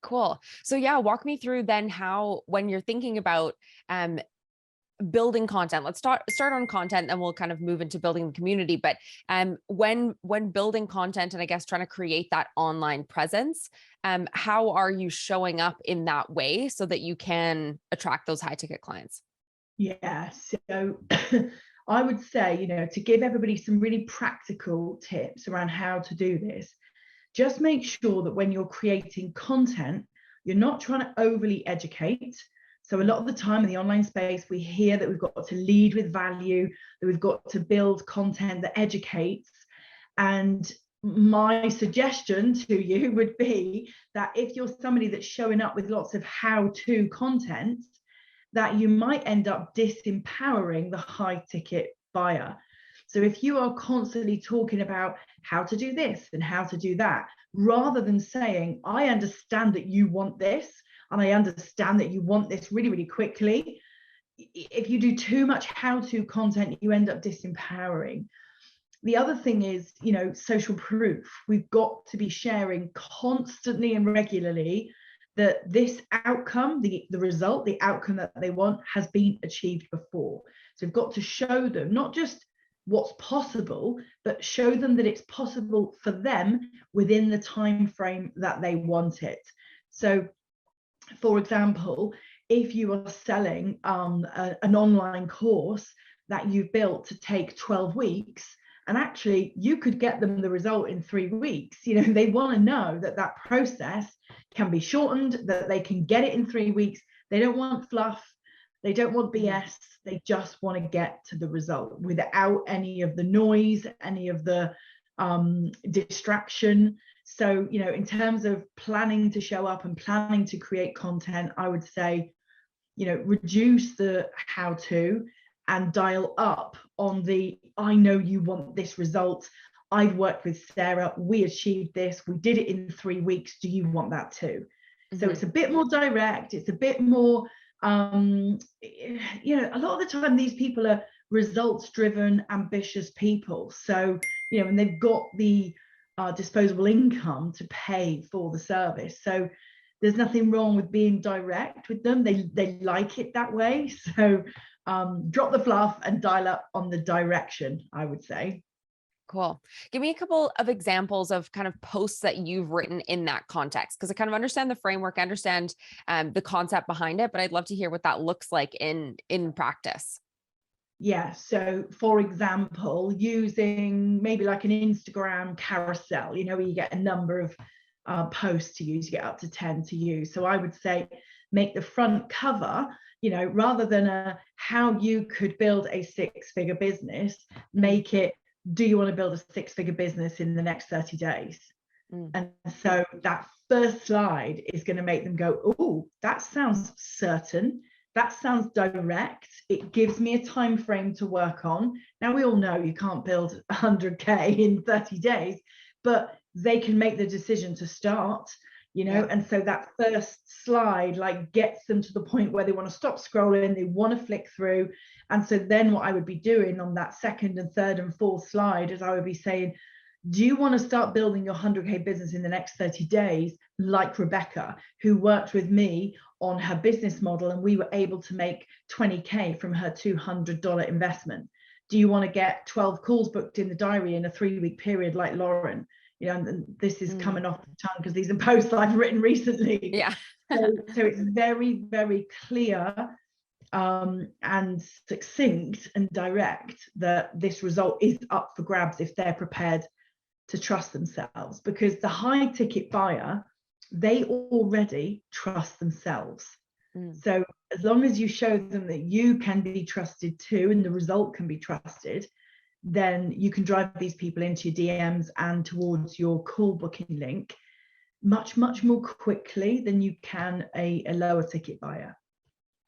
Cool. So yeah, walk me through then how, when you're thinking about um, building content, let's start on content, and we'll kind of move into building the community. But when building content, and I guess trying to create that online presence, how are you showing up in that way so that you can attract those high ticket clients? Yeah, so I would say, to give everybody some really practical tips around how to do this, just make sure that when you're creating content, you're not trying to overly educate. So a lot of the time in the online space, we hear that we've got to lead with value, that we've got to build content that educates. And my suggestion to you would be that if you're somebody that's showing up with lots of how-to content, that you might end up disempowering the high ticket buyer. So if you are constantly talking about how to do this and how to do that, rather than saying, I understand that you want this, and I understand that you want this really, really quickly, if you do too much how-to content, you end up disempowering. The other thing is, social proof. We've got to be sharing constantly and regularly that this outcome, the result, the outcome that they want has been achieved before. So we've got to show them not just what's possible, but show them that it's possible for them within the time frame that they want it. So, for example, if you are selling an online course that you've built to take 12 weeks, and actually you could get them the result in 3 weeks, they want to know that that process can be shortened, that they can get it in 3 weeks. They don't want fluff. They don't want BS. They just want to get to the result without any of the noise, any of the distraction. So, in terms of planning to show up and planning to create content, I would say, reduce the how to and dial up on the, I know you want this result. I've worked with Sarah. We achieved this. We did it in 3 weeks. Do you want that too? So it's a bit more direct. It's a bit more, a lot of the time these people are results driven, ambitious people. So, and they've got the disposable income to pay for the service. So there's nothing wrong with being direct with them. They like it that way. So drop the fluff and dial up on the direction, I would say. Cool. Give me a couple of examples of kind of posts that you've written in that context, because I kind of understand the framework, I understand the concept behind it, but I'd love to hear what that looks like in practice. Yeah. So for example, using maybe like an Instagram carousel, where you get a number of posts to use, you get up to 10 to use. So I would say make the front cover, rather than how you could build a 6-figure business, make it, do you want to build a 6-figure business in the next 30 days? And so that first slide is going to make them go, oh, that sounds certain. That sounds direct. It gives me a time frame to work on. Now, we all know you can't build 100K in 30 days, but they can make the decision to start, and so that first slide gets them to the point where they want to stop scrolling, they want to flick through. And so then what I would be doing on that second and third and fourth slide is I would be saying, do you want to start building your 100K business in the next 30 days, like Rebecca, who worked with me on her business model, and we were able to make 20K from her $200 investment? Do you want to get 12 calls booked in the diary in a 3-week period like Lauren? And this is coming off the tongue because these are posts I've written recently. Yeah. So it's very, very clear and succinct and direct that this result is up for grabs if they're prepared to trust themselves, because the high ticket buyer, they already trust themselves. So as long as you show them that you can be trusted too, and the result can be trusted, then you can drive these people into your DMs and towards your call booking link much, much more quickly than you can a lower ticket buyer.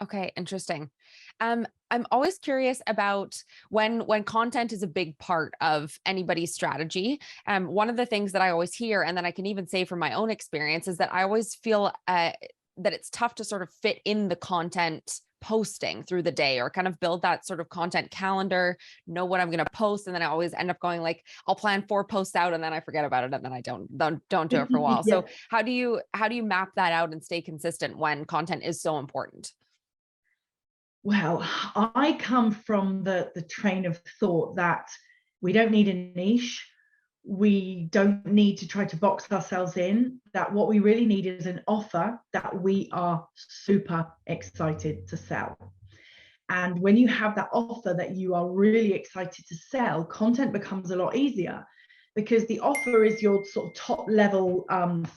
Okay, interesting. I'm always curious about when content is a big part of anybody's strategy. One of the things that I always hear, and then I can even say from my own experience, is that I always feel that it's tough to sort of fit in the content posting through the day, or kind of build that sort of content calendar, know what I'm going to post. And then I always end up going like, I'll plan 4 posts out and then I forget about it. And then I don't do it for a while. Yeah. So how do you map that out and stay consistent when content is so important? Well, I come from the train of thought that we don't need a niche. We don't need to try to box ourselves in, that what we really need is an offer that we are super excited to sell. And when you have that offer that you are really excited to sell, content becomes a lot easier, because the offer is your sort of top level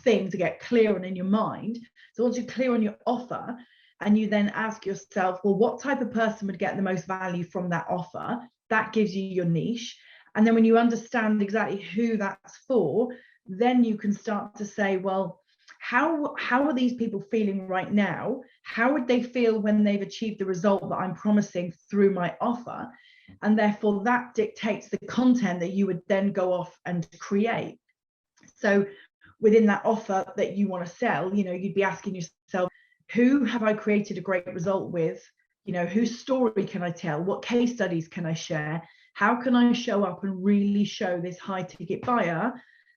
thing to get clear on in your mind. So once you're clear on your offer, and you then ask yourself, well, what type of person would get the most value from that offer? That gives you your niche. And then when you understand exactly who that's for, then you can start to say, well, how are these people feeling right now? How would they feel when they've achieved the result that I'm promising through my offer? And therefore that dictates the content that you would then go off and create. So within that offer that you want to sell, you'd be asking yourself, who have I created a great result with? Whose story can I tell? What case studies can I share? How can I show up and really show this high ticket buyer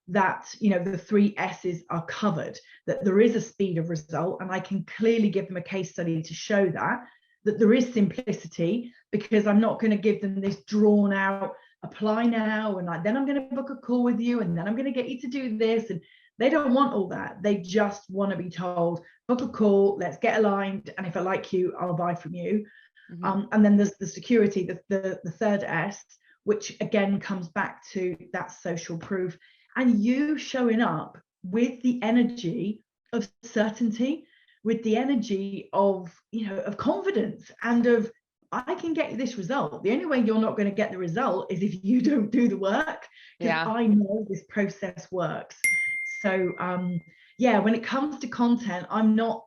that, the 3 S's are covered, that there is a speed of result, and I can clearly give them a case study to show that there is simplicity, because I'm not going to give them this drawn out, apply now, and then I'm going to book a call with you, and then I'm going to get you to do this. And they don't want all that. They just want to be told, book a call, let's get aligned, and if I like you, I'll buy from you. And then there's the security, the 3rd S, which again comes back to that social proof, and you showing up with the energy of certainty, with the energy of confidence, and of, I can get you this result. The only way you're not going to get the result is if you don't do the work, because I know this process works. So when it comes to content, I'm not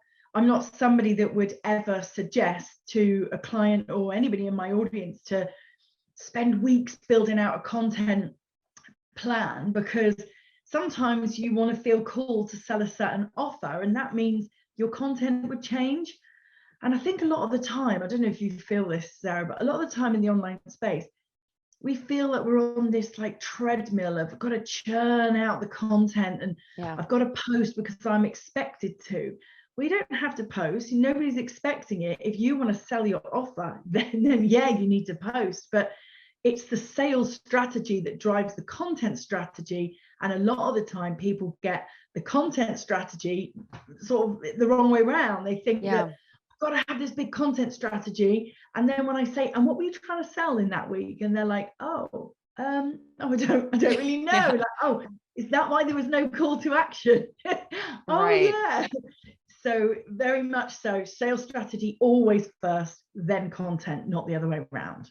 somebody that would ever suggest to a client or anybody in my audience to spend weeks building out a content plan, because sometimes you want to feel called to sell a certain offer, and that means your content would change. And I think a lot of the time, I don't know if you feel this, Sarah, but a lot of the time in the online space, we feel that we're on this like treadmill of, I've got to churn out the content, and I've got to post because I'm expected to. We don't have to post. Nobody's expecting it. If you want to sell your offer, then you need to post. But it's the sales strategy that drives the content strategy. And a lot of the time people get the content strategy sort of the wrong way around. They think that I've got to have this big content strategy. And then when I say, and what were you trying to sell in that week? And they're like, I don't really know. Like, oh, is that why there was no call to action? Yeah. So very much so, sales strategy always first, then content, not the other way around.